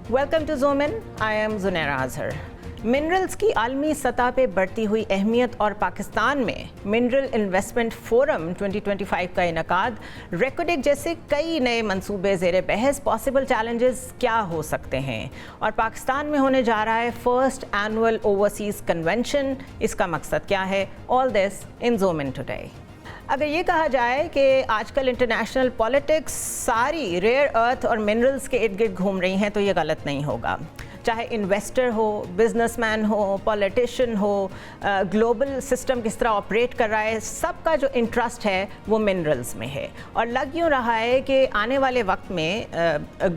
Welcome to zoom in. I am Zunaira Azhar. Minerals की आलमी सतह पे बढ़ती हुई अहमियत और पाकिस्तान में मिनरल इन्वेस्टमेंट फोरम 2025 का इनकाद, रेकोडेक जैसे कई नए मंसूबे ज़ेरे बहस, पॉसिबल चैलेंजेस क्या हो सकते हैं और पाकिस्तान में होने जा रहा है फर्स्ट एनुअल ओवरसीज़ कन्वेंशन, इसका मकसद क्या है? All this in zoom in today. अगर ये कहा जाए कि आजकल इंटरनेशनल पॉलिटिक्स सारी रेयर अर्थ और मिनरल्स के इर्द गिर्द घूम रही हैं तो ये गलत नहीं होगा। चाहे इन्वेस्टर हो, बिजनेसमैन हो, पॉलिटिशियन हो, ग्लोबल सिस्टम किस तरह ऑपरेट कर रहा है, सबका जो इंटरेस्ट है वो मिनरल्स में है। और लग यूँ रहा है कि आने वाले वक्त में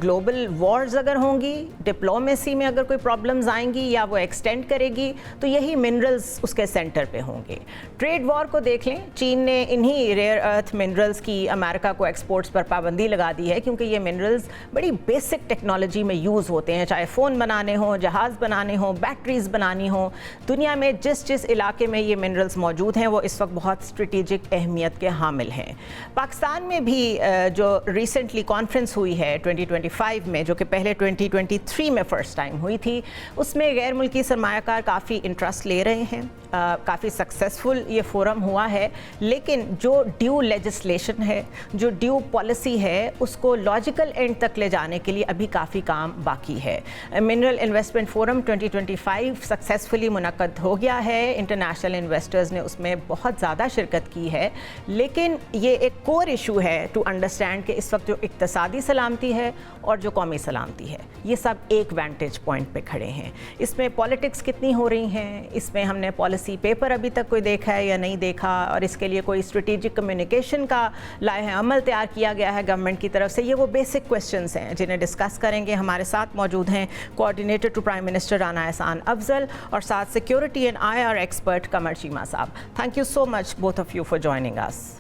ग्लोबल वॉर्स अगर होंगी, डिप्लोमेसी में अगर कोई प्रॉब्लम्स आएंगी या वो एक्सटेंड करेगी तो यही मिनरल्स उसके सेंटर पे होंगे। ट्रेड वॉर को देख लें, चीन ने इन्हीं रेयर अर्थ मिनरल्स की अमेरिका को एक्सपोर्ट्स पर पाबंदी लगा दी है क्योंकि ये मिनरल्स बड़ी बेसिक टेक्नोलॉजी में यूज़ होते हैं, चाहे फ़ोन बनाने हो, जहाज़ बनाने हो, बैटरीज बनानी हो। दुनिया में जिस इलाके में ये मिनरल्स मौजूद हैं वो इस वक्त बहुत स्ट्रेटेजिक अहमियत के हामिल हैं। पाकिस्तान में भी जो रिसेंटली कॉन्फ्रेंस हुई है 2025 में, जो कि पहले 2023 में फ़र्स्ट टाइम हुई थी, उसमें गैर मुल्की सरमायाकार काफ़ी इंटरेस्ट ले रहे हैं। काफ़ी सक्सेसफुल ये फोरम हुआ है, लेकिन जो ड्यू लेजिस्लेशन है, जो ड्यू पॉलिसी है, उसको लॉजिकल एंड तक ले जाने के लिए अभी काफ़ी काम बाकी है। मिनरल इन्वेस्टमेंट फोरम 2025 सक्सेसफुली मुनक्कद हो गया है। इंटरनेशनल इन्वेस्टर्स ने उसमें बहुत ज़्यादा शिरकत की है, लेकिन ये एक कोर इशू है टू अंडरस्टैंड कि इस वक्त जो इक्तसादी सलामती है और जो कौमी सलामती है, ये सब एक वेंटेज पॉइंट पे खड़े हैं। इसमें पॉलिटिक्स कितनी हो रही हैं, इसमें हमने पॉलिसी पेपर अभी तक कोई देखा है या नहीं देखा, और इसके लिए कोई स्ट्रेटेजिक कम्युनिकेशन का लाए अमल तैयार किया गया है गवर्नमेंट की तरफ से। ये वो बेसिक क्वेश्चंस हैं जिन्हें डिस्कस करेंगे। हमारे साथ मौजूद हैं coordinator to prime minister Rana Ehsan Afzal और साथ security and IR expert Qamar Cheema sahab. Thank you so much both of you for joining us.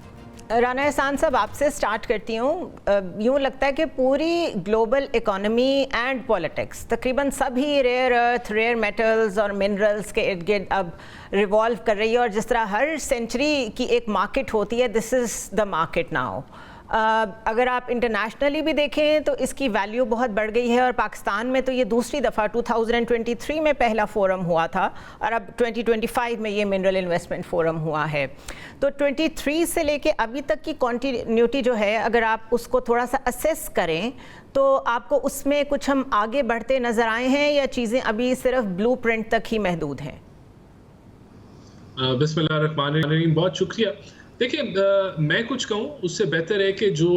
Rana Ehsan sahab, आपसे स्टार्ट करती हूँ। यूँ लगता है कि पूरी ग्लोबल इकोनॉमी एंड पॉलिटिक्स, तकरीबन सभी रेयर अर्थ, रेयर मेटल्स और मिनरल्स के इर्द गिर्द अब रिवॉल्व कर रही है, और जिस तरह हर सेंचुरी की एक मार्केट होती है, this is the market now. अगर आप इंटरनेशनली भी देखें तो इसकी वैल्यू बहुत बढ़ गई है, और पाकिस्तान में तो ये दूसरी दफ़ा 2023 में पहला फोरम हुआ था और अब 2025 में ये मिनरल इन्वेस्टमेंट फोरम हुआ है। तो 23 से लेके अभी तक की कॉन्टिन्यूटी जो है, अगर आप उसको थोड़ा सा असेस करें तो आपको उसमें कुछ हम आगे बढ़ते नज़र आए हैं या चीज़ें अभी सिर्फ ब्लूप्रिंट तक ही महदूद हैं? बिस्मिल्लाहिर्रहमानिर्रहीम, बहुत शुक्रिया। देखिए, मैं कुछ कहूँ उससे बेहतर है कि जो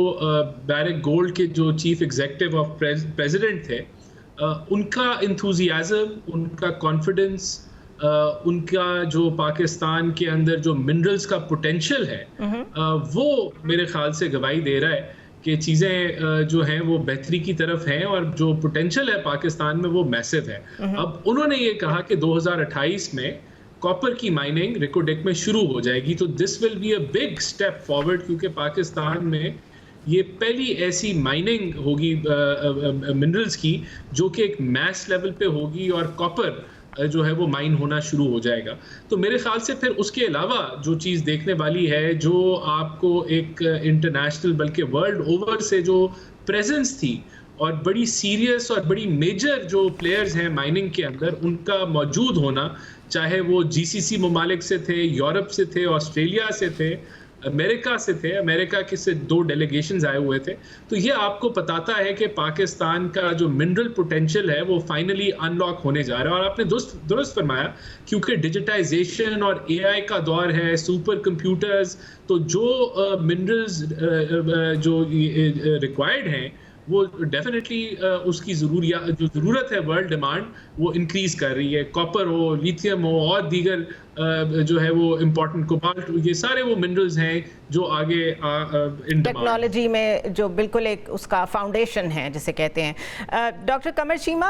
बैरिक गोल्ड के जो चीफ एग्जीक्यूटिव ऑफ प्रेसिडेंट थे, उनका इंथुजियाज्म, उनका कॉन्फिडेंस, उनका जो पाकिस्तान के अंदर जो मिनरल्स का पोटेंशियल है, वो मेरे ख्याल से गवाही दे रहा है कि चीज़ें जो हैं वो बेहतरी की तरफ हैं और जो पोटेंशियल है पाकिस्तान में वो मैसिव है। अब उन्होंने ये कहा कि 2028 में कॉपर की माइनिंग रेकोडेक में शुरू हो जाएगी, तो this will be a big step forward, क्योंकि पाकिस्तान में ये पहली ऐसी माइनिंग होगी मिनरल्स की जो कि एक मैस लेवल पे होगी, और कॉपर जो है वो माइन होना शुरू हो जाएगा। तो मेरे ख्याल से फिर उसके अलावा जो चीज़ देखने वाली है, जो आपको एक इंटरनेशनल बल्कि वर्ल्ड ओवर से जो प्रेजेंस थी और बड़ी सीरियस और बड़ी मेजर जो प्लेयर्स हैं माइनिंग के अंदर, उनका मौजूद होना, चाहे वो GCC ममालिक से थे, यूरोप से थे, ऑस्ट्रेलिया से थे, अमेरिका से थे, अमेरिका के से 2 डेलीगेशंस आए हुए थे, तो ये आपको बताता है कि पाकिस्तान का जो मिनरल पोटेंशियल है वो फाइनली अनलॉक होने जा रहा है। और आपने दुरुस्त फरमाया, क्योंकि डिजिटाइजेशन और AI का दौर है, सुपर कंप्यूटर्स, तो जो मिनरल्स जो रिक्वायर्ड हैं वो डेफिनेटली उसकी जो ज़रूरत है, वर्ल्ड डिमांड वो इंक्रीज़ कर रही है। कॉपर हो, लिथियम हो और दीगर जो है वो इम्पॉर्टेंट कोबाल्ट, ये सारे वो मिनरल्स हैं जो आगे टेक्नोलॉजी में जो बिल्कुल एक उसका फाउंडेशन है जिसे कहते हैं। डॉक्टर कमर चीमा,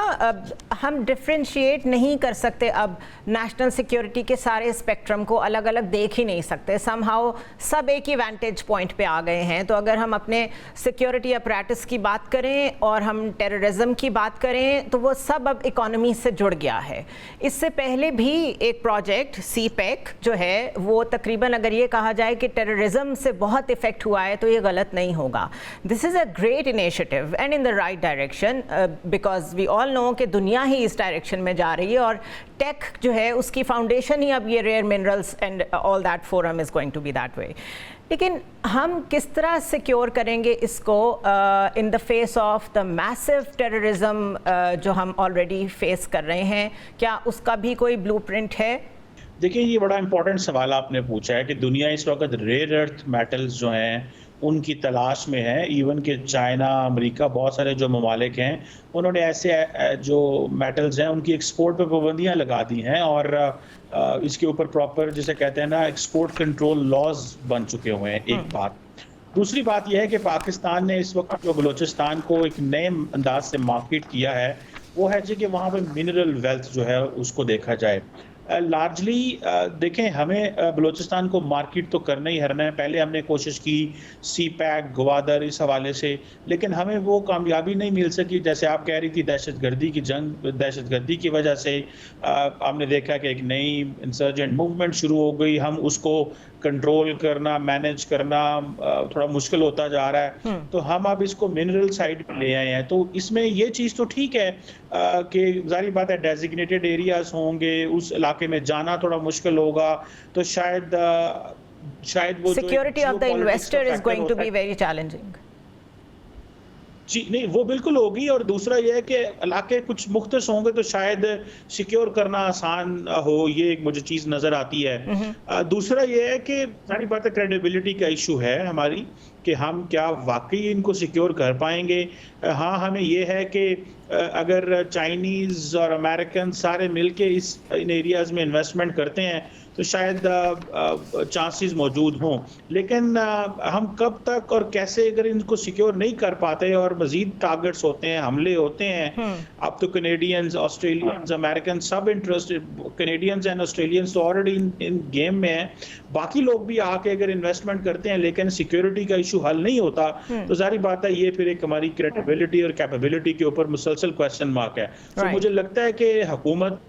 हम डिफ्रेंशिएट नहीं कर सकते अब, नेशनल सिक्योरिटी के सारे स्पेक्ट्रम को अलग अलग देख ही नहीं सकते, समहाउ सब एक ही वेंटेज पॉइंट पे आ गए हैं। तो अगर हम अपने सिक्योरिटी अपरेटस की बात करें और हम टेररिज्म की बात करें तो वो सब अब इकोनॉमी से जुड़ गया है। इससे पहले भी एक प्रोजेक्ट CPEC जो है वो तकरीबन, अगर ये कहा जाए कि टेररिज्म फोरम से बहुत इफेक्ट हुआ है तो ये गलत नहीं होगा. This is a great initiative and in the right direction, because we all know कि दुनिया ही इस डायरेक्शन में जा रही है और टेक जो है उसकी फाउंडेशन ही अब ये rare minerals and all that forum is going to be that way. लेकिन हम किस तरह सिक्योर करेंगे इसको in the face of the massive terrorism जो हम ऑलरेडी फेस कर रहे हैं? क्या उसका भी कोई ब्लूप्रिंट है? देखिए, ये बड़ा इंपॉर्टेंट सवाल आपने पूछा है कि दुनिया इस वक्त रेयर अर्थ मेटल्स जो हैं उनकी तलाश में है. इवन कि चाइना, अमेरिका, बहुत सारे जो ममालिक हैं उन्होंने ऐसे जो मेटल्स हैं उनकी एक्सपोर्ट पर पाबंदियां लगा दी हैं और इसके ऊपर प्रॉपर जिसे कहते हैं ना एक्सपोर्ट कंट्रोल लॉज बन चुके हुए हैं. एक बात. दूसरी बात यह है कि पाकिस्तान ने इस वक्त जो बलूचिस्तान को एक नए अंदाज से मार्केट किया है वो है जी कि वहाँ पर मिनरल वेल्थ जो है उसको देखा जाए. लार्जली देखें, हमें बलूचिस्तान को मार्केट तो करना ही हरना है. पहले हमने कोशिश की सी पैक, गवादर, इस हवाले से, लेकिन हमें वो कामयाबी नहीं मिल सकी. जैसे आप कह रही थी दहशतगर्दी की जंग, दहशतगर्दी की वजह से हमने देखा कि एक नई इंसर्जेंट मूवमेंट शुरू हो गई. हम उसको कंट्रोल करना, मैनेज करना थोड़ा मुश्किल होता जा रहा है. तो हम अब इसको मिनरल साइड पे ले आए हैं. तो इसमें ये चीज़ तो ठीक है कि जाहिर बात है डेजिग्नेटेड एरियाज होंगे, उस इलाके में जाना थोड़ा मुश्किल होगा, तो शायद वो security of the investor is going to be very challenging. जी नहीं, वो बिल्कुल होगी. और दूसरा यह है कि इलाके कुछ मुख्तस होंगे तो शायद सिक्योर करना आसान हो, ये एक मुझे चीज़ नज़र आती है. दूसरा यह है कि सारी बात क्रेडिबिलिटी का इशू है हमारी कि हम क्या वाकई इनको सिक्योर कर पाएंगे. हाँ, हमें ये है कि अगर चाइनीज़ और अमेरिकन सारे मिलके इन एरियाज़ में इन्वेस्टमेंट करते हैं तो शायद चांसेस मौजूद हों. लेकिन हम कब तक और कैसे अगर इनको सिक्योर नहीं कर पाते और मजीद टारगेट्स होते हैं, हमले होते हैं. अब तो कनेडियंस, ऑस्ट्रेलियंस, अमेरिकन सब इंटरेस्टेड. कनेडियंस एंड ऑस्ट्रेलियंस तो ऑलरेडी इन गेम में हैं. बाकी लोग भी आके अगर इन्वेस्टमेंट करते हैं लेकिन सिक्योरिटी का इशू हल नहीं होता तो जाहिर बात है ये फिर एक हमारी क्रेडिबिलिटी और कैपेबिलिटी के ऊपर मुसलसल क्वेश्चन मार्क है. तो मुझे लगता है कि हुकूमत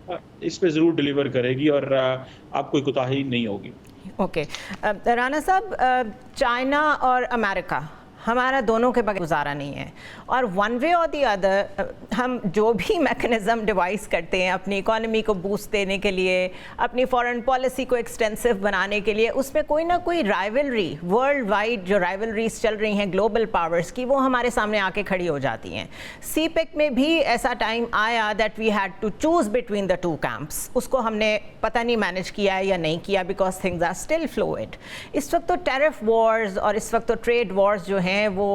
इस पे ज़रूर डिलीवर करेगी और अब कोई कोताही नहीं होगी. ओके. राना साहब, चाइना और अमेरिका हमारा दोनों के बगैर गुजारा नहीं है और वन वे और दी अदर हम जो भी मैकेनिज़्म डिवाइस करते हैं अपनी इकोनॉमी को बूस्ट देने के लिए, अपनी फॉरेन पॉलिसी को एक्सटेंसिव बनाने के लिए, उसमें कोई ना कोई राइवलरी, वर्ल्ड वाइड जो राइवलरीज चल रही हैं ग्लोबल पावर्स की, वो हमारे सामने आके खड़ी हो जाती हैं. सीपेक में भी ऐसा टाइम आया that we had to choose between the two camps. उसको हमने पता नहीं मैनेज किया या नहीं किया because things are still fluid. इस वक्त तो टैरिफ वॉर्स और इस वक्त तो ट्रेड वॉर्स जो हैं वो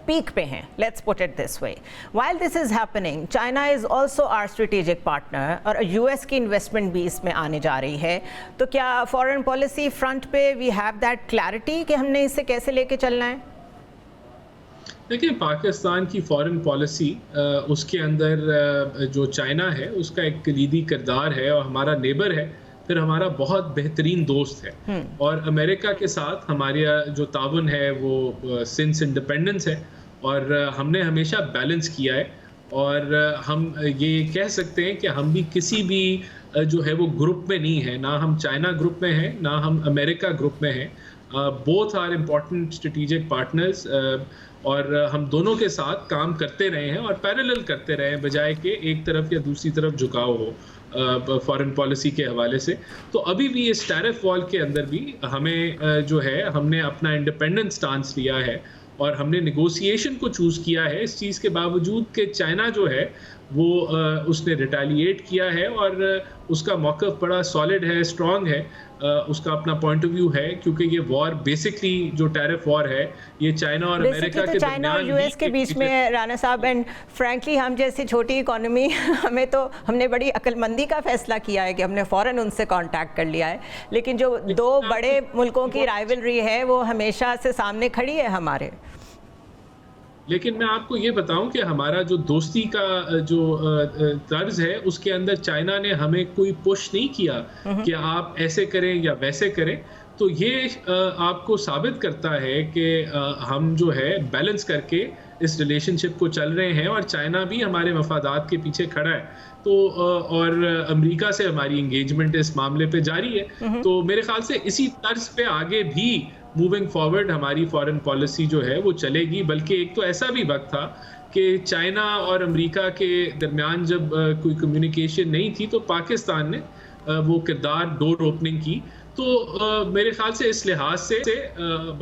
पीक पे हैं. Let's put it this way. While this is happening, China is also our strategic partner और यूएस की इन्वेस्टमेंट भी इसमें आने जा रही है. तो क्या फॉरेन पॉलिसी फ्रंट पे वी हैव दैट क्लैरिटी कि हमने इसे कैसे लेके चलना है? देखिए, पाकिस्तान की फॉरेन पॉलिसी उसके अंदर जो चाइना है उसका एक कलीदी किरदार है और हमारा नेबर है, फिर हमारा बहुत बेहतरीन दोस्त है. और अमेरिका के साथ हमारे जो ताउन है वो सिंस इंडिपेंडेंस है और हमने हमेशा बैलेंस किया है. और हम ये कह सकते हैं कि हम भी किसी भी जो है वो ग्रुप में नहीं है, ना हम चाइना ग्रुप में हैं ना हम अमेरिका ग्रुप में हैं. Both are important strategic partners और हम दोनों के साथ काम करते रहे हैं और पैरेलल करते रहे हैं बजाय कि एक तरफ या दूसरी तरफ झुकाव हो फॉरेन पॉलिसी के हवाले से. तो अभी भी इस टैरिफ वॉल के अंदर भी हमें जो है हमने अपना इंडिपेंडेंट स्टांस लिया है और हमने नेगोशिएशन को चूज़ किया है इस चीज़ के बावजूद कि चाइना जो है वो उसने रिटेलिएट किया है और उसका मौक़िफ़ बड़ा सॉलिड है, स्ट्रॉन्ग है. उसका अपना पॉइंट ऑफ व्यू है क्योंकि ये वॉर बेसिकली जो टैरिफ वॉर है ये चाइना और अमेरिका के चाइना और यूएस के बीच में राना साहब. एंड फ्रैंकली हम जैसी छोटी इकोनॉमी हमने बड़ी अक्लमंदी का फैसला किया है कि हमने फ़ौरन उनसे कांटेक्ट कर लिया है. लेकिन जो दो बड़े मुल्कों की राइवलरी है वो हमेशा से सामने खड़ी है हमारे. लेकिन मैं आपको ये बताऊं कि हमारा जो दोस्ती का जो तर्ज है उसके अंदर चाइना ने हमें कोई पुश नहीं किया कि आप ऐसे करें या वैसे करें. तो ये आपको साबित करता है कि हम जो है बैलेंस करके इस रिलेशनशिप को चल रहे हैं और चाइना भी हमारे मफादात के पीछे खड़ा है. तो और अमेरिका से हमारी इंगेजमेंट इस मामले पे जारी है. तो मेरे ख्याल से इसी तर्ज पे आगे भी मूविंग फॉरवर्ड हमारी फॉरेन पॉलिसी जो है वो चलेगी। बल्कि एक तो ऐसा भी वक्त था कि चाइना और अमेरिका के दरमियान जब कोई कम्युनिकेशन नहीं थी तो पाकिस्तान ने वो किरदार डोर ओपनिंग की। तो मेरे ख्याल से इस लिहाज से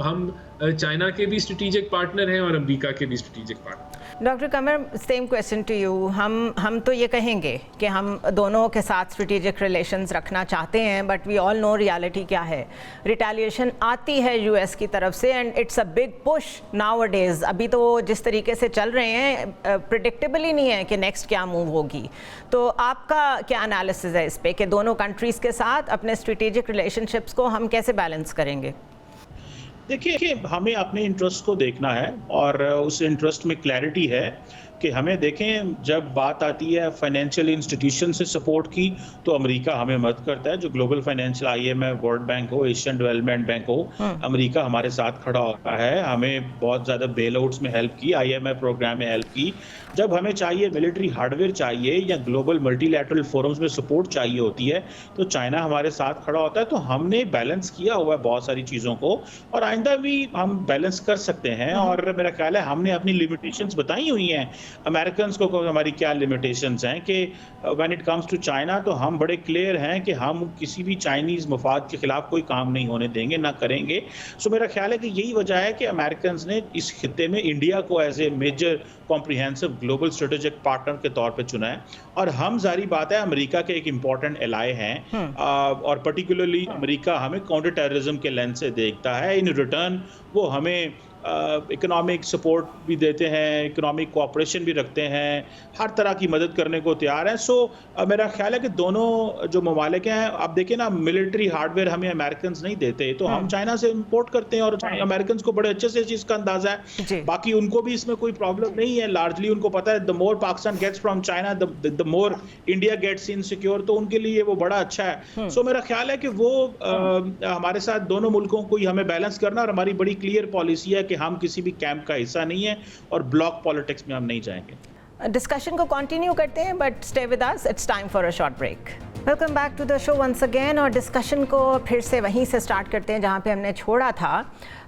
हम चाइना के भी स्ट्रेटेजिक पार्टनर हैं और अमेरिका के भी strategic partner. Doctor Qamar, same question to you. हम तो ये कहेंगे कि हम दोनों के साथ स्ट्रेटेजिक रिलेशंस रखना चाहते हैं, but we all know reality क्या है। रिटेलिएशन आती है यूएस की तरफ से and it's a big push nowadays. अभी तो जिस तरीके से चल रहे हैं प्रिडिक्टेबल ही नहीं है कि नेक्स्ट क्या मूव होगी। तो आपका क्या एनालिसिस है इस पे कि दोनों कंट्रीज़ के साथ अपने स्ट्रेटेजिक रिलेशनशिप्स को हम कैसे बैलेंस करेंगे? देखिए, हमें अपने इंटरेस्ट को देखना है और उस इंटरेस्ट में क्लैरिटी है कि हमें देखें, जब बात आती है फाइनेंशियल इंस्टीट्यूशन से सपोर्ट की तो अमेरिका हमें मदद करता है। जो global financial IMF, world bank हो, एशियन डेवलपमेंट बैंक हो, अमेरिका हमारे साथ खड़ा होता है। हमें बहुत ज़्यादा बेल आउट्स में हेल्प की, IMF प्रोग्राम में हेल्प की। जब हमें चाहिए मिलिट्री हार्डवेयर चाहिए या ग्लोबल मल्टीलैटरल फोरम्स में सपोर्ट चाहिए होती है तो चाइना हमारे साथ खड़ा होता है। तो हमने बैलेंस किया हुआ है बहुत सारी चीज़ों को और आइंदा भी हम बैलेंस कर सकते हैं। और मेरा ख्याल है हमने अपनी लिमिटेशंस बताई हुई हैं अमेरिकन को हमारी क्या लिमिटेशंस हैं कि when it comes to China तो हम बड़े क्लियर हैं कि हम किसी भी चाइनीज़ मफाद के खिलाफ कोई काम नहीं होने देंगे, ना करेंगे। सो मेरा ख्याल है कि यही वजह है कि अमेरिकन ने इस खित्ते में इंडिया को as a major comprehensive global strategic partner के तौर पे चुना है। और हम जारी बात है अमेरिका के एक इम्पॉर्टेंट एलाय हैं और पर्टिकुलरली अमेरिका हमें काउंटर टेररिज्म के लेंस से देखता है। इन रिटर्न वो हमें इकोनॉमिक सपोर्ट भी देते हैं, इकोनॉमिक कोऑपरेशन भी रखते हैं, हर तरह की मदद करने को तैयार हैं। सो मेरा ख्याल है कि दोनों जो ममालिक हैं, आप देखें ना, मिलिट्री हार्डवेयर हमें अमेरिकन नहीं देते तो हम चाइना से इंपोर्ट करते हैं और अमेरिकन को बड़े अच्छे से इस चीज़ का अंदाजा है। बाकी उनको भी इसमें कोई प्रॉब्लम नहीं है। लार्जली उनको पता है the more Pakistan gets from China the more India gets insecure, तो उनके लिए वो बड़ा अच्छा है। सो मेरा ख्याल है कि वो हमारे साथ दोनों मुल्कों को ही हमें बैलेंस करना, और हमारी बड़ी क्लियर पॉलिसी है कि हम किसी भी कैंप का हिस्सा नहीं है और ब्लॉक पॉलिटिक्स में हम नहीं जाएंगे। डिस्कशन को कंटिन्यू करते हैं, but stay with us, it's time for a short break. Welcome back to the show once again. और डिस्कशन को फिर से वहीं से स्टार्ट करते हैं जहां पे हमने छोड़ा था।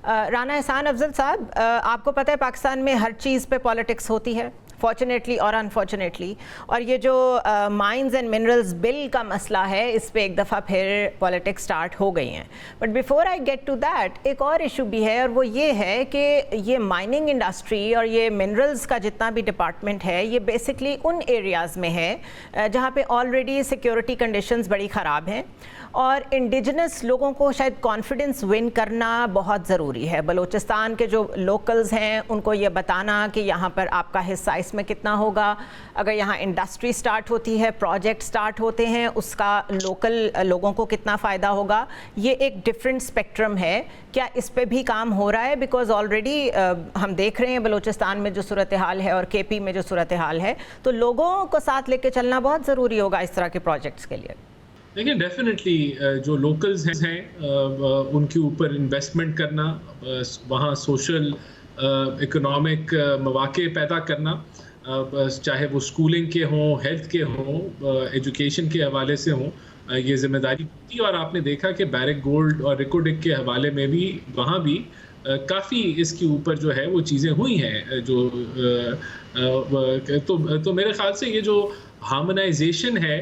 राना एहसान अफजल साहब, आपको पता है पाकिस्तान में हर चीज़ पे पॉलिटिक्स होती है, फॉर्चुनेटली और अनफॉर्चुनेटली। और ये जो माइंस एंड मिनरल्स बिल का मसला है, इस पे एक दफ़ा फिर पॉलिटिक्स स्टार्ट हो गई हैं। But before I get to that, एक और इशू भी है, और वो ये है कि ये माइनिंग इंडस्ट्री और ये मिनरल्स का जितना भी डिपार्टमेंट है, ये बेसिकली उन एरियाज़ में है जहाँ पे ऑलरेडी सिक्योरिटी कंडीशंस बड़ी ख़राब हैं और इंडिजिनस लोगों को शायद कॉन्फिडेंस विन करना बहुत ज़रूरी है। बलूचिस्तान के जो लोकल्स हैं उनको ये बताना कि यहाँ पर आपका हिस्सा इसमें कितना होगा, अगर यहाँ इंडस्ट्री स्टार्ट होती है, प्रोजेक्ट स्टार्ट होते हैं, उसका लोकल लोगों को कितना फ़ायदा होगा, ये एक डिफरेंट स्पेक्ट्रम है। क्या इस पे भी काम हो रहा है? बिकॉज ऑलरेडी हम देख रहे हैं बलूचिस्तान में जो सूरत हाल है और KP में जो सूरत हाल है, तो लोगों को साथ लेके चलना बहुत ज़रूरी होगा इस तरह के प्रोजेक्ट्स के लिए। देखिए, डेफिनेटली जो लोकल्स हैं उनके ऊपर इन्वेस्टमेंट करना, वहाँ सोशल इकोनॉमिक मौके पैदा करना, चाहे वो स्कूलिंग के हों, हेल्थ के हों, एजुकेशन के हवाले से हों, ये जिम्मेदारी थी। और आपने देखा कि बैरक गोल्ड और रिकोडिक के हवाले में भी वहाँ भी काफ़ी इसके ऊपर जो है वो चीज़ें हुई हैं। जो तो मेरे ख्याल से ये जो हार्मोनाइजेशन है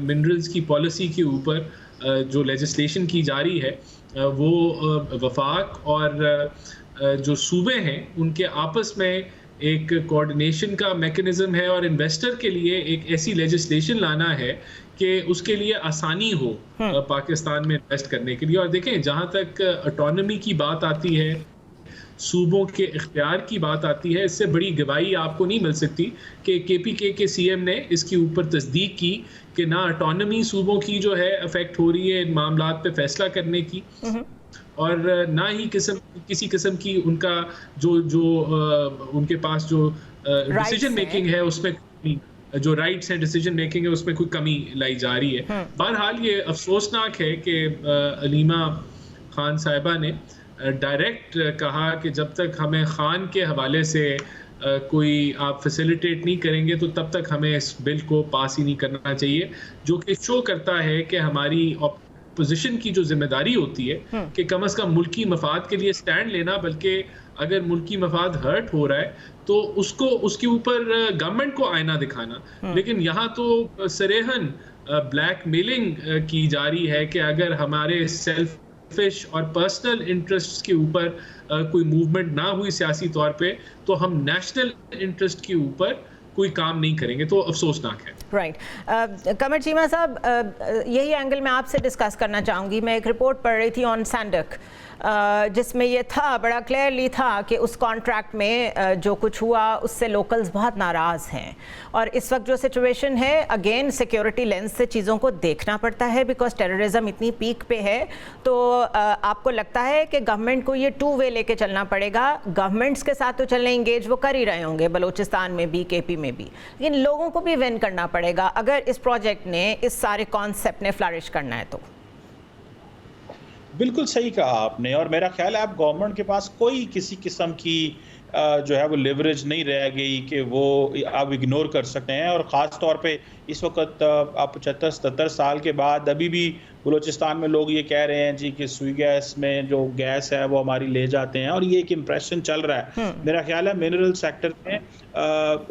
मिनरल्स की पॉलिसी के ऊपर जो लेजिस्लेशन की जा रही है, वो वफाक और जो सूबे हैं उनके आपस में एक कोऑर्डिनेशन का मैकेनिज्म है, और इन्वेस्टर के लिए एक ऐसी लेजिस्लेशन लाना है कि उसके लिए आसानी हो पाकिस्तान में इन्वेस्ट करने के लिए। और देखें, जहाँ तक ऑटोनॉमी की बात आती है, सूबों के इख्तियार की बात आती है, इससे बड़ी गवाही आपको नहीं मिल सकती कि KPK के CM ने इसके ऊपर तस्दीक की कि ना ऑटोनॉमी सूबों की जो है अफेक्ट हो रही है इन मामलात पे फैसला करने की, और ना ही किसी किस्म की उनका जो उनके पास जो डिसीजन मेकिंग है उसमें जो राइट्स हैं, डिसीजन मेकिंग है, उसमें कोई कमी लाई जा रही है। बहरहाल ये अफसोसनाक है कि अलीमा खान साहिबा ने डायरेक्ट कहा कि जब तक हमें खान के हवाले से कोई आप फैसिलिटेट नहीं करेंगे तो तब तक हमें इस बिल को पास ही नहीं करना चाहिए, जो कि शो करता है कि हमारी पोजीशन की जो जिम्मेदारी होती है कि कम से कम मुल्की मफाद के लिए स्टैंड लेना, बल्कि अगर मुल्की मफाद हर्ट हो रहा है तो उसको उसके ऊपर गवर्नमेंट को आईना दिखाना। लेकिन यहाँ तो सरेहन ब्लैकमेलिंग की जा रही है कि अगर हमारे सेल्फिश और पर्सनल इंटरेस्ट्स के ऊपर कोई मूवमेंट ना हुई सियासी तौर पे, तो हम नेशनल इंटरेस्ट के ऊपर कोई काम नहीं करेंगे, तो अफसोसनाक है। राइट। कमर चीमा साहब, यही एंगल मैं आपसे डिस्कस करना चाहूँगी। मैं एक रिपोर्ट पढ़ रही थी ऑन सैंडक, जिसमें ये था, बड़ा क्लियरली था कि उस कॉन्ट्रैक्ट में जो कुछ हुआ उससे लोकल्स बहुत नाराज़ हैं। और इस वक्त जो सिचुएशन है, अगेन सिक्योरिटी लेंस से चीज़ों को देखना पड़ता है, बिकॉज टेररिज्म इतनी पीक पे है। तो आपको लगता है कि गवर्नमेंट को ये टू वे लेके चलना पड़ेगा? गवर्नमेंट्स के साथ तो चलने इंगेज वो कर ही रहे होंगे, बलूचिस्तान में भी, केपी में भी, लेकिन लोगों को भी विन करना पड़ेगा अगर इस प्रोजेक्ट ने, इस सारे कॉन्सेप्ट ने फ्लरिश करना है तो। बिल्कुल सही कहा आपने, और मेरा ख्याल है अब गवर्नमेंट के पास कोई किसी किस्म की जो है वो लेवरेज नहीं रह गई कि वो आप इग्नोर कर सकते हैं। और ख़ास तौर पे इस वक्त आप 75-77 साल के बाद अभी भी बलूचिस्तान में लोग ये कह रहे हैं जी कि सुई गैस में जो गैस है वो हमारी ले जाते हैं, और ये एक इम्प्रेशन चल रहा है। मेरा ख्याल है मिनरल सेक्टर में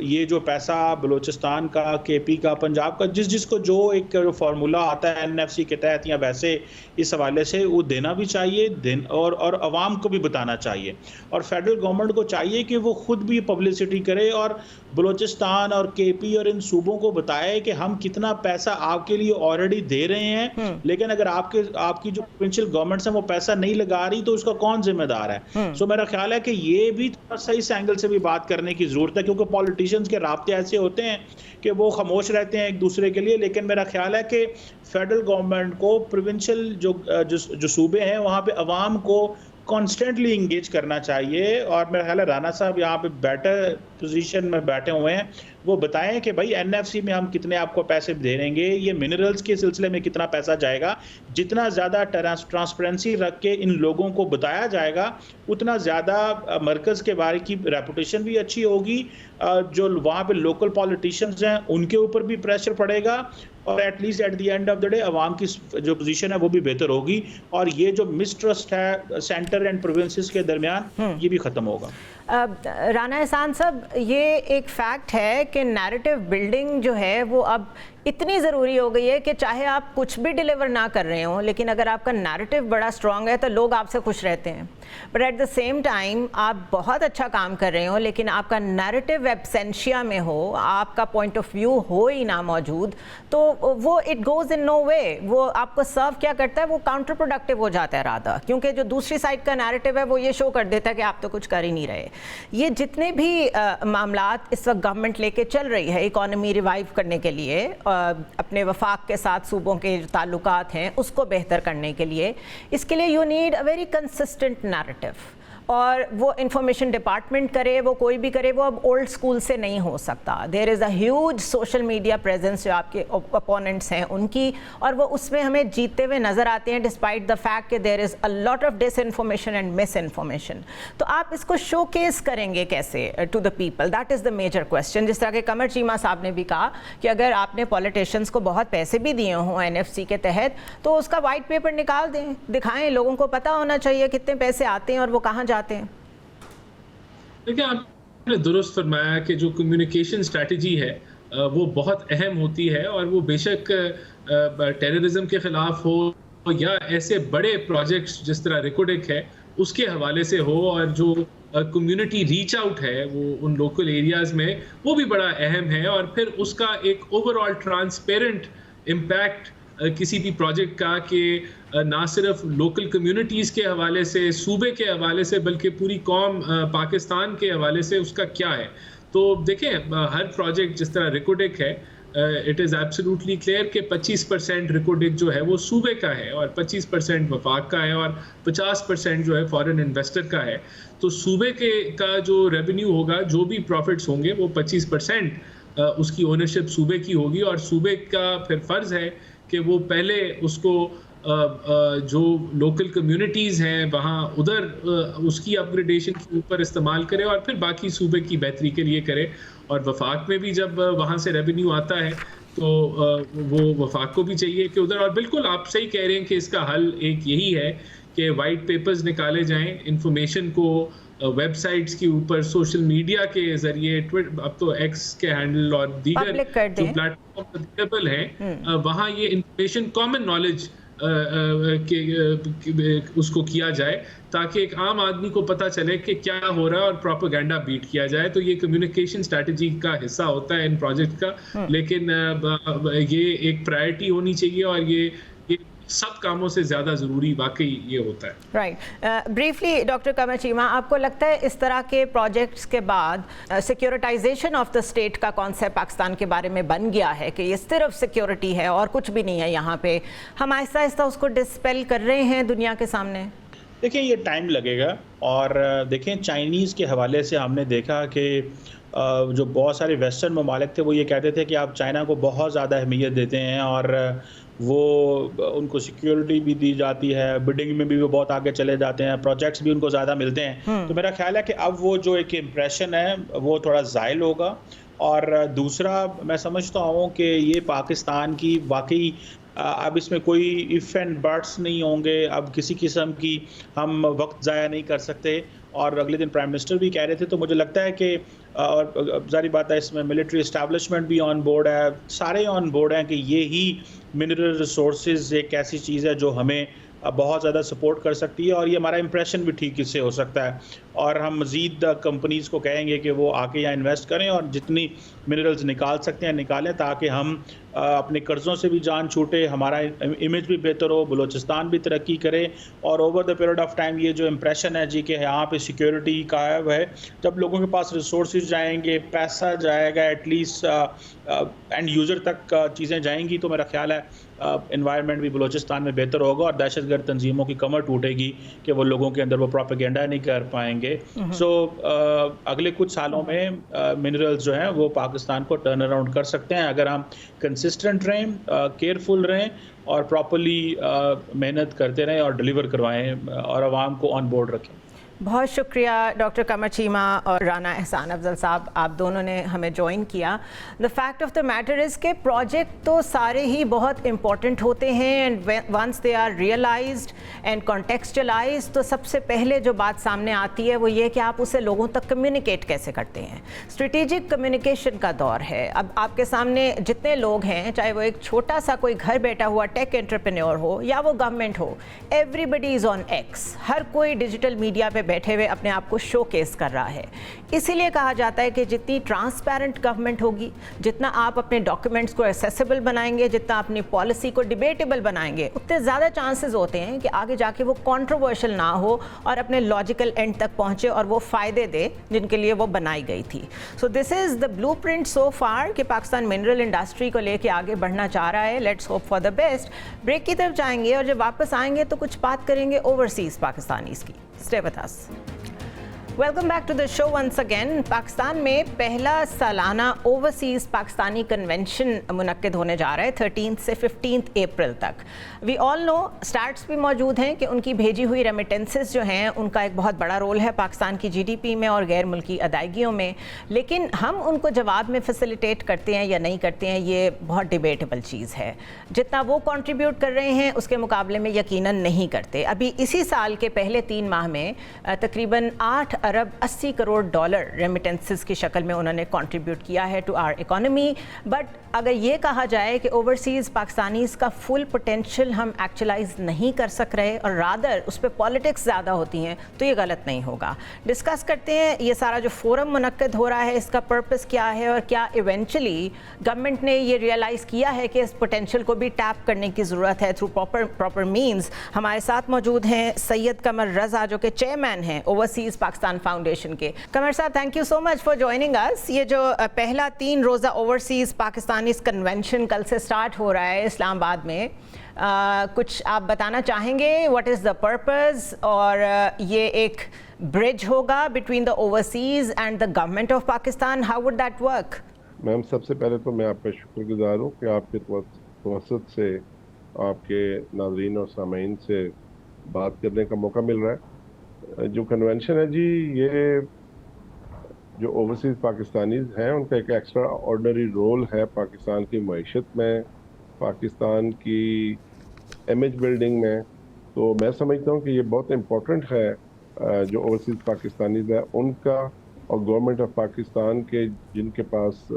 ये जो पैसा बलूचिस्तान का, केपी का, पंजाब का, जिसको जो एक फार्मूला आता है एनएफसी के तहत या वैसे, इस हवाले से वो देना भी चाहिए और आवाम को भी बताना चाहिए। और फेडरल गवर्नमेंट को चाहिए कि वो खुद भी पब्लिसिटी करे और बलूचिस्तान और केपी और इन सूबों को बताए कि हम कितना पैसा आपके लिए ऑलरेडी दे रहे हैं, लेकिन अगर आपकी जो प्रोविंशियल गवर्नमेंट है वो पैसा नहीं लगा रही तो उसका कौन जिम्मेदार है। सो मेरा ख्याल है कि ये भी थोड़ा सा इस एंगल से भी बात करने की जरूरत है, क्योंकि पॉलिटिशियंस के राब्ते ऐसे होते हैं कि वो खामोश रहते हैं एक दूसरे के लिए। लेकिन मेरा ख्याल है कि फेडरल गवर्नमेंट को प्रोविंशियल जो सूबे हैं वहाँ पे अवाम को कॉन्स्टेंटली इंगेज करना चाहिए। और मेरा ख्याल है राना साहब यहाँ पे बेटर पोजीशन में बैठे हुए हैं, वो बताएं कि भाई एनएफसी में हम कितने आपको पैसे दे देंगे, ये मिनरल्स के सिलसिले में कितना पैसा जाएगा। जितना ज़्यादा ट्रांसपेरेंसी रख के इन लोगों को बताया जाएगा, उतना ज़्यादा मरकज़ के बारे की रेपुटेशन भी अच्छी होगी, जो वहाँ पे लोकल पॉलिटिशियंस हैं उनके ऊपर भी प्रेशर पड़ेगा, और at least at the end of the day अवाम की जो पोजीशन है वो भी बेहतर होगी, और ये जो मिसट्रस्ट है सेंटर एंड प्रोविंसेस के दरमियान, ये भी ख़त्म होगा। राना एहसान साहब, ये एक फैक्ट है कि नैरेटिव बिल्डिंग जो है वो अब इतनी ज़रूरी हो गई है कि चाहे आप कुछ भी डिलीवर ना कर रहे हो, लेकिन अगर आपका नैरेटिव बड़ा स्ट्रॉन्ग है तो लोग आपसे खुश रहते हैं। But at the same time आप बहुत अच्छा काम कर रहे हो, लेकिन आपका नैरेटिव एब्सेंशिया में हो, आपका पॉइंट ऑफ व्यू हो ही ना मौजूद, तो वो इट गोज़ इन नो वे। वो आपको सर्व क्या करता है, वो काउंटर प्रोडक्टिव हो जाता है राधा, क्योंकि जो दूसरी साइड का नैरेटिव है वो ये शो कर देता है कि आप तो कुछ कर ही नहीं रहे। ये जितने भी मामलात इस वक्त गवर्नमेंट लेके चल रही है इकॉनमी रिवाइव करने के लिए, अपने वफाक के साथ सूबों के जो ताल्लुकात हैं उसको बेहतर करने के लिए, इसके लिए you need a very consistent narrative. और वो इंफॉर्मेशन डिपार्टमेंट करे, वो कोई भी करे, वो अब ओल्ड स्कूल से नहीं हो सकता। There is a huge social media presence जो आपके अपोनेंट्स हैं उनकी, और वो उसमें हमें जीतते हुए नज़र आते हैं डिस्पाइट द फैक्ट कि there is a lot of disinformation and misinformation. तो आप इसको शोकेस करेंगे कैसे to the people? That is the major question. जिस तरह के कमर चीमा साहब ने भी कहा कि अगर आपने पॉलिटिशियंस को बहुत पैसे भी दिए हों एनएफसी के तहत, तो उसका वाइट पेपर निकाल दें, दिखाएं, लोगों को पता होना चाहिए कितने पैसे आते हैं और वो कहाँ जाते हैं। देखिए, आपने दुरुस्त फरमाया कि जो कम्युनिकेशन स्ट्रैटेजी है वो बहुत अहम होती है, और वो बेशक टेररिज्म के ख़िलाफ़ हो या ऐसे बड़े प्रोजेक्ट्स जिस तरह रिकोडेक है उसके हवाले से हो, और जो कम्युनिटी रीच आउट है वो उन लोकल एरियाज़ में, वो भी बड़ा अहम है। और फिर उसका एक ओवरऑल ट्रांसपेरेंट इम्पैक्ट किसी भी प्रोजेक्ट का कि ना सिर्फ लोकल कम्युनिटीज़ के हवाले से, सूबे के हवाले से, बल्कि पूरी कौम पाकिस्तान के हवाले से उसका क्या है। तो देखें, हर प्रोजेक्ट जिस तरह रिकोडेक है, इट इज़ एब्सोल्युटली क्लियर कि 25% रिकोडेक जो है वो सूबे का है, और 25% वफाक का है, और 50% जो है फॉरेन इन्वेस्टर का है। तो सूबे का जो रेवेन्यू होगा, जो भी प्रॉफिट्स होंगे, वो 25% उसकी ओनरशिप सूबे की होगी, और सूबे का फिर फ़र्ज़ है कि वो पहले उसको जो लोकल कम्युनिटीज़ हैं वहाँ उधर उसकी अपग्रेडेशन के ऊपर इस्तेमाल करे, और फिर बाकी सूबे की बेहतरी के लिए करे। और वफाक में भी जब वहाँ से रेवेन्यू आता है तो वो वफाक को भी चाहिए कि उधर, और बिल्कुल आप सही कह रहे हैं कि इसका हल एक यही है कि वाइट पेपर्स निकाले जाएं, इंफॉर्मेशन को वेबसाइट्स के ऊपर, सोशल मीडिया के जरिए, अब तो एक्स के हैंडल और दीगर जो प्लेटफॉर्म अवेलेबल हैं वहाँ ये इंफॉर्मेशन कॉमन नॉलेज के उसको किया जाए, ताकि एक आम आदमी को पता चले कि क्या हो रहा है और प्रोपेगेंडा बीट किया जाए। तो ये कम्युनिकेशन स्ट्रैटेजी का हिस्सा होता है इन प्रोजेक्ट का, लेकिन ये एक प्रायोरिटी होनी चाहिए और ये सब कामों से ज़्यादा ज़रूरी वाकई ये होता है। राइट। ब्रीफली डॉक्टर कमर चीमा, आपको लगता है इस तरह के प्रोजेक्ट्स के बाद सिक्योरिटाइजेशन ऑफ द स्टेट का कॉन्सेप्ट पाकिस्तान के बारे में बन गया है कि ये सिर्फ सिक्योरिटी है और कुछ भी नहीं है यहाँ पे, हम आहिस्ता आहिस्ता उसको डिस्पेल कर रहे हैं दुनिया के सामने? देखिए, ये टाइम लगेगा, और देखें चाइनीज़ के हवाले से हमने देखा कि जो बहुत सारे वेस्टर्न ममालिक थे वो ये कहते थे कि आप चाइना को बहुत ज़्यादा अहमियत देते हैं और वो उनको सिक्योरिटी भी दी जाती है, बिडिंग में भी वो बहुत आगे चले जाते हैं, प्रोजेक्ट्स भी उनको ज़्यादा मिलते हैं। तो मेरा ख्याल है कि अब वो जो एक इम्प्रेशन है वो थोड़ा ज़ायल होगा। और दूसरा, मैं समझता हूँ कि ये पाकिस्तान की वाकई अब इसमें कोई इफ़ एंड बट्स नहीं होंगे, अब किसी किस्म की हम वक्त ज़ाया नहीं कर सकते। और अगले दिन प्राइम मिनिस्टर भी कह रहे थे, तो मुझे लगता है कि और ज़ाहिर बात है इसमें मिलिट्री इस्टेब्लिशमेंट भी ऑन बोर्ड है, सारे ऑन बोर्ड हैं कि ये ही मिनरल रिसोर्सेज एक ऐसी चीज़ है जो हमें बहुत ज़्यादा सपोर्ट कर सकती है, और ये हमारा इंप्रेशन भी ठीक इससे हो सकता है। और हम मज़ीद कंपनीज़ को कहेंगे कि वो आके यहाँ इन्वेस्ट करें और जितनी मिनरल्स निकाल सकते हैं निकालें, ताकि हम अपने कर्ज़ों से भी जान छूटे, हमारा इमेज भी बेहतर हो, बलूचिस्तान भी तरक्की करे। और over the period of time ये जो इंप्रेशन है जी कि यहाँ पे सिक्योरिटी कायम है, जब लोगों के पास रिसोर्सेज जाएंगे, पैसा जाएगा, एटलीस्ट एंड यूज़र तक चीज़ें जाएंगी, तो मेरा ख्याल है एनवायरनमेंट भी बलूचिस्तान में बेहतर होगा और दहशतगर्द तंजीमों की कमर टूटेगी कि वो लोगों के अंदर वो प्रोपेगेंडा नहीं कर पाएंगे। सो अगले कुछ सालों में मिनरल्स जो हैं वो पाकिस्तान को टर्न अराउंड कर सकते हैं अगर हम कंसिस्टेंट रहें, केयरफुल रहें और प्रॉपर्ली मेहनत करते रहें और डिलीवर करवाएं और आवाम को ऑन बोर्ड रखें। बहुत शुक्रिया डॉक्टर कमर चीमा और राना एहसान अफजल साहब, आप दोनों ने हमें ज्वाइन किया। The fact of the matter is के प्रोजेक्ट तो सारे ही बहुत इंपॉर्टेंट होते हैं and once they are realised and contextualised, तो सबसे पहले जो बात सामने आती है वो ये कि आप उसे लोगों तक कम्युनिकेट कैसे करते हैं। स्ट्रेटेजिक कम्युनिकेशन का दौर है। अब आपके सामने जितने लोग हैं, चाहे वो एक छोटा सा कोई घर बैठा हुआ टेक एंटरप्रेन्योर हो या वो गवर्नमेंट हो, एवरीबडी इज़ ऑन एक्स। हर कोई डिजिटल मीडिया पे बैठे हुए अपने आप को शोकेस कर रहा है। इसीलिए कहा जाता है कि जितनी ट्रांसपेरेंट गवर्नमेंट होगी, जितना आप अपने डॉक्यूमेंट्स को एक्सेसिबल बनाएंगे, जितना अपनी पॉलिसी को डिबेटेबल बनाएंगे, उतने ज़्यादा चांसेस होते हैं कि आगे जाके वो कंट्रोवर्शियल ना हो और अपने लॉजिकल एंड तक पहुंचे और वो फ़ायदे दे जिनके लिए वो बनाई गई थी। So this is the blueprint so far कि पाकिस्तान मिनरल इंडस्ट्री को लेके आगे बढ़ना चाह रहा है। Let's hope for the best. Break की तरफ जाएंगे और जब वापस आएंगे तो कुछ बात करेंगे ओवरसीज़ पाकिस्तानीज़ की। Stay with us. Welcome back to the show once again. Pakistan में पहला सालाना ओवरसीज़ पाकिस्तानी कन्वेंशन मुनक्किद होने जा रहा है 13 से 15 अप्रैल तक। वी ऑल नो स्टैट्स भी मौजूद हैं कि उनकी भेजी हुई रेमिटेंसेस जो हैं उनका एक बहुत बड़ा रोल है पाकिस्तान की जीडीपी में और गैर मुल्की अदायगियों में, लेकिन हम उनको जवाब में फैसिलिटेट करते हैं या नहीं करते हैं, ये बहुत डिबेटेबल चीज़ है। जितना वो कंट्रीब्यूट कर रहे हैं उसके मुकाबले में यकीनन नहीं करते। अभी इसी साल के पहले 3 माह में तकरीबन 8 अरब 80 करोड़ डॉलर रेमिटेंसेस की शक्ल में उन्होंने कंट्रीब्यूट किया है टू आवर इकोनॉमी। बट अगर ये कहा जाए कि ओवरसीज़ पाकिस्तानीज़ का फुल पोटेंशियल हम एक्चुअलाइज नहीं कर सक रहे और रादर उस पर पॉलिटिक्स ज़्यादा होती हैं, तो ये गलत नहीं होगा। डिस्कस करते हैं ये सारा जो फोरम मुनक्किद हो रहा है, इसका पर्पस क्या है और क्या इवेंचुअली गवर्नमेंट ने ये रियलाइज़ किया है कि इस पोटेंशियल को भी टैप करने की ज़रूरत है थ्रू प्रॉपर मीन्स। हमारे साथ मौजूद हैं सैयद कमर रज़ा जो कि चेयरमैन हैं ओवरसीज़ पाकिस्तान फाउंडेशन के। कमर साहब, thank you so much for joining us. ये जो पहला 3 रोज़ा ओवरसीज़ पाकिस्तानीज़ कन्वेंशन कल से स्टार्ट हो रहा है इस्लामाबाद में, कुछ आप बताना चाहेंगे? What is the purpose? और ये एक ब्रिज होगा between the overseas and the government of Pakistan, how would that work? Ma'am, सबसे पहले तो मैं आपका शुक्रगुजार हूँ कि आपके तवसत से आपके नाज़रीन और सामीन से बात करने का मौका मिल रहा है। जो कन्वेंशन है जी, ये जो ओवरसीज़ पाकिस्तानीज़ हैं उनका एक एक्स्ट्रा ऑर्डिनरी रोल है पाकिस्तान की मईशत में, पाकिस्तान की इमेज बिल्डिंग में। तो मैं समझता हूँ कि ये बहुत इम्पोर्टेंट है जो ओवरसीज़ पाकिस्तानीज़ है उनका और गवर्नमेंट ऑफ पाकिस्तान के जिनके पास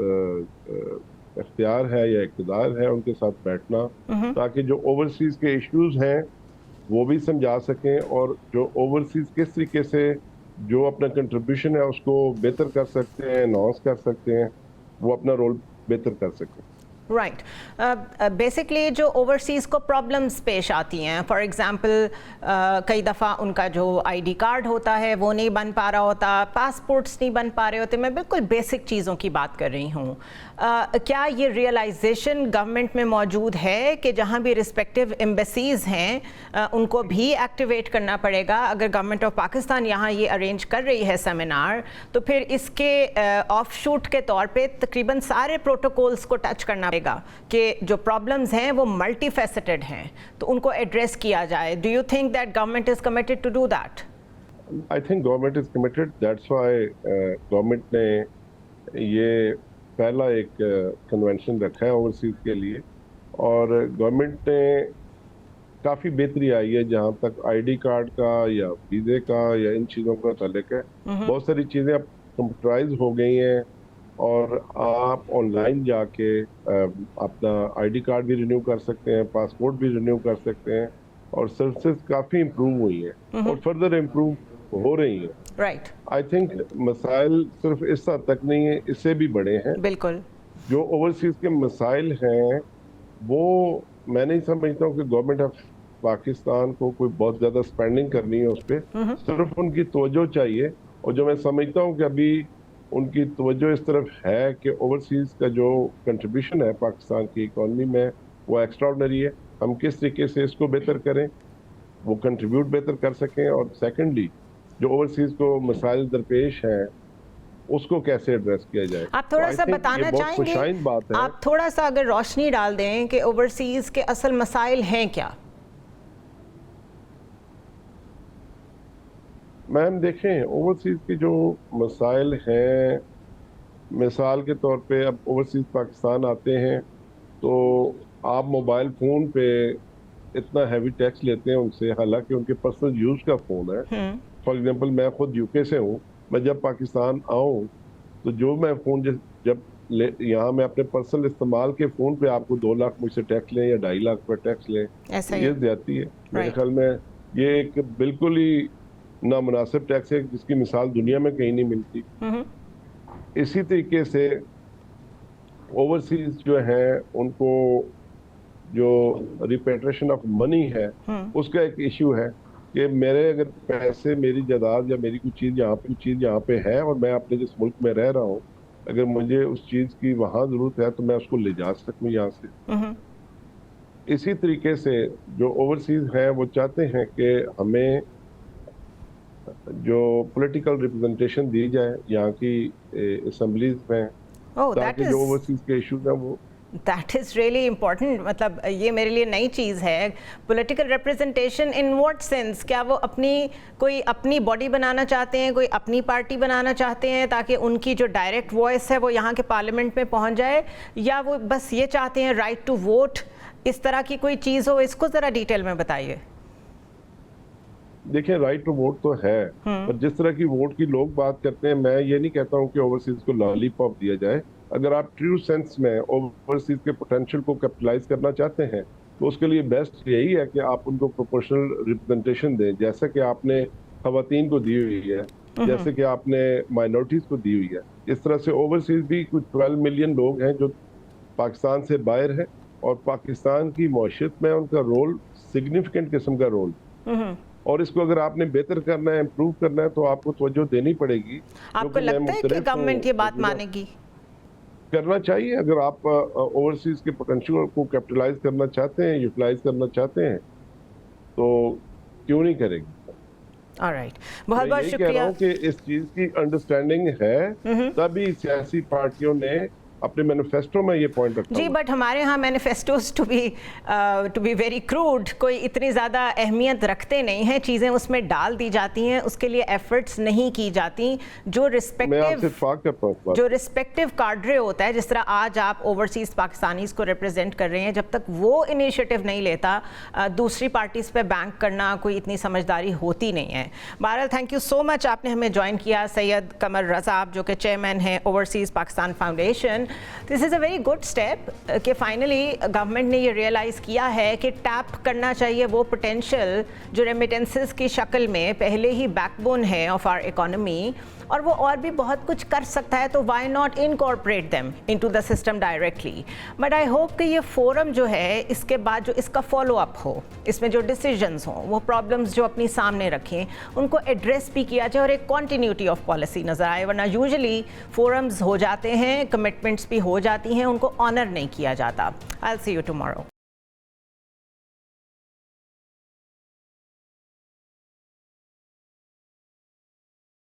इख्तियार है या इक़्तिदार है उनके साथ बैठना, ताकि जो ओवरसीज़ के इश्यूज़ हैं वो भी समझा सकें और जो ओवरसीज़ किस तरीके से जो अपना कंट्रीब्यूशन है उसको बेहतर कर सकते हैं, एनहांस कर सकते हैं, वो अपना रोल बेहतर कर सकें। राइट, बेसिकली जो ओवरसीज़ को प्रॉब्लम्स पेश आती हैं, फॉर एग्जांपल कई दफ़ा उनका जो आईडी कार्ड होता है वो नहीं बन पा रहा होता, पासपोर्ट्स नहीं बन पा रहे होते, मैं बिल्कुल बेसिक चीज़ों की बात कर रही हूँ। क्या ये रियलाइजेशन गवर्नमेंट में मौजूद है कि जहाँ भी रिस्पेक्टिव एम्बेसीज़ हैं उनको भी एक्टिवेट करना पड़ेगा? अगर गवर्नमेंट ऑफ पाकिस्तान यहाँ ये अरेंज कर रही है सेमिनार, तो फिर इसके ऑफ शूट के तौर पे तकरीबन सारे प्रोटोकॉल्स को टच करना पड़ेगा कि जो प्रॉब्लम्स हैं वो मल्टी फेसेटेड हैं, तो उनको एड्रेस किया जाए। Do you think that government is committed to do that? I think government is committed, that's why government ने ये पहला एक कन्वेंशन रखा है ओवरसीज़ के लिए, और गवर्नमेंट ने काफ़ी बेहतरी आई है जहाँ तक आईडी कार्ड का या वीज़े का या इन चीज़ों का ताल्लुक है। बहुत सारी चीज़ें अब कंप्यूटराइज हो गई हैं और आप ऑनलाइन जाके अपना आईडी कार्ड भी रिन्यू कर सकते हैं, पासपोर्ट भी रिन्यू कर सकते हैं, और सर्विसेज काफ़ी इम्प्रूव हुई हैं और फर्दर इम्प्रूव हो रही हैं। राइट, आई थिंक मसाइल सिर्फ इस हद तक नहीं है, इससे भी बड़े हैं। बिल्कुल, जो ओवरसीज के मसाइल हैं वो मैं नहीं समझता हूँ कि गवर्नमेंट ऑफ पाकिस्तान को कोई बहुत ज़्यादा स्पेंडिंग करनी है उस पर, सिर्फ उनकी तवज्जो चाहिए। और जो मैं समझता हूँ कि अभी उनकी तवज्जो इस तरफ है कि ओवरसीज का जो कंट्रीब्यूशन है पाकिस्तान की इकॉनमी में वो एक्स्ट्राऑर्डिनरी है, हम किस तरीके से इसको बेहतर करें, वो कंट्रीब्यूट बेहतर कर सकें, और सेकेंडली जो ओवरसीज को मसाइल दरपेश हैं उसको कैसे एड्रेस किया जाए। आप थोड़ा सा बताना चाहेंगे, बात है, आप थोड़ा सा अगर रोशनी डाल दें कि ओवरसीज के असल मसाइल हैं क्या? मैम देखें, ओवरसीज के जो मसाइल हैं, मिसाल के तौर पे अब ओवरसीज पाकिस्तान आते हैं तो आप मोबाइल फ़ोन पे इतना हैवी टैक्स लेते हैं उनसे, हालांकि उनके पर्सनल यूज़ का फ़ोन है। फॉर एग्जांपल मैं खुद यूके से हूँ, मैं जब पाकिस्तान आऊँ तो जो मैं फ़ोन जब यहाँ मैं अपने पर्सनल इस्तेमाल के फ़ोन पे आपको 2 लाख मुझसे टैक्स लें या 2.5 लाख पर टैक्स लें, ये ज़्यादती है। मेरे ख्याल में ये एक बिल्कुल ही नामुनासिब टैक्स है जिसकी मिसाल दुनिया में कहीं नहीं मिलती। इसी तरीके से ओवरसीज जो हैं उनको जो रिपेट्रेशन ऑफ मनी है उसका एक इश्यू है कि मेरे अगर पैसे, मेरी जायदाद या मेरी कोई चीज़ यहाँ पे है और मैं अपने जिस मुल्क में रह रहा हूँ, अगर मुझे उस चीज़ की वहाँ ज़रूरत है तो मैं उसको ले जा सकूँ यहाँ से। इसी तरीके से जो ओवरसीज हैं वो चाहते हैं कि हमें जो पॉलिटिकल रिप्रेजेंटेशन दी जाए यहाँ की असम्बलीज में, ताकि जो ओवरसीज के इश्यूज हैं वो दैट इज़ रियली इम्पॉर्टेंट। मतलब ये मेरे लिए नई चीज़ है। Political representation in what sense? क्या वो कोई अपनी बॉडी बनाना चाहते हैं, कोई अपनी पार्टी बनाना चाहते हैं ताकि उनकी जो डायरेक्ट वॉइस है वो यहाँ के पार्लियामेंट में पहुँच जाए, या वो बस ये चाहते हैं राइट टू वोट, इस तरह की कोई चीज़ हो? इसको ज़रा डिटेल में बताइए। देखिए, राइट टू वोट तो है, पर जिस तरह की वोट की लोग बात करते हैं, मैं ये नहीं कहता हूँ कि ओवरसीज को लॉलीपॉप दिया जाए। अगर आप ट्रू सेंस में ओवरसीज के पोटेंशियल को कैपिटलाइज करना चाहते हैं तो उसके लिए बेस्ट यही है कि आप उनको प्रोपोर्शनल रिप्रेजेंटेशन दें, जैसा कि आपने खवातीन को दी हुई है, जैसे कि आपने माइनॉरिटीज को दी हुई है। इस तरह से ओवरसीज भी कुछ 12 मिलियन लोग हैं जो पाकिस्तान से बाहर है और पाकिस्तान की मौशियत में उनका रोल सिग्निफिकेंट किस्म का रोल, और इसको अगर आपने बेहतर करना है, इम्प्रूव करना है, तो आपको तवज्जो देनी पड़ेगी। आपको लगता है कि गवर्नमेंट ये बात मानेगी? करना चाहिए। अगर आप ओवरसीज के पोटेंशियल को कैपिटलाइज करना चाहते हैं, यूटिलाइज करना चाहते हैं, तो क्यों नहीं करेंगे? ऑलराइट, बहुत बहुत शुक्रिया। कि इस चीज की अंडरस्टैंडिंग है, तभी सियासी पार्टियों ने अपने मैनिफेस्टो में ये पॉइंट रखता जी, हूँ। बट हमारे यहाँ manifestos to be very crude कोई इतनी ज़्यादा अहमियत रखते नहीं हैं, चीज़ें उसमें डाल दी जाती हैं, उसके लिए एफर्ट्स नहीं की जाती। जो मैं आपसे इत्तेफाक करता हूँ इस बात। जो रिस्पेक्टिव काडरे होता है, जिस तरह आज आप ओवरसीज़ पाकिस्तानीज़ को रिप्रेजेंट कर रहे हैं, जब तक वो इनिशिएटिव नहीं लेता दूसरी पार्टीज़ पे बैंक करना कोई इतनी समझदारी होती नहीं है। बहरहाल थैंक यू सो मच, आपने हमें ज्वाइन किया। सैयद कमर रज़ा आप जो कि चेयरमैन हैं overseas Pakistan foundation, this is a very good step कि फाइनली गवर्नमेंट ने ये रियलाइज़ किया है कि टैप करना चाहिए वो पोटेंशियल जो रेमिटेंसेस की शक्ल में पहले ही बैकबोन है ऑफ आवर इकोनॉमी, और वो और भी बहुत कुछ कर सकता है, तो why not incorporate them into the system directly. But I hope कि ये फोरम जो है इसके बाद जो इसका फॉलो अप हो, इसमें जो डिसीजंस हों, वो प्रॉब्लम्स जो अपनी सामने रखें उनको एड्रेस भी किया जाए और एक कॉन्टीन्यूटी ऑफ पॉलिसी नज़र आए। वरना यूजुअली फोरम्स हो जाते हैं, कमिटमेंट्स भी हो जाती हैं, उनको ऑनर नहीं किया जाता। I will see you tomorrow.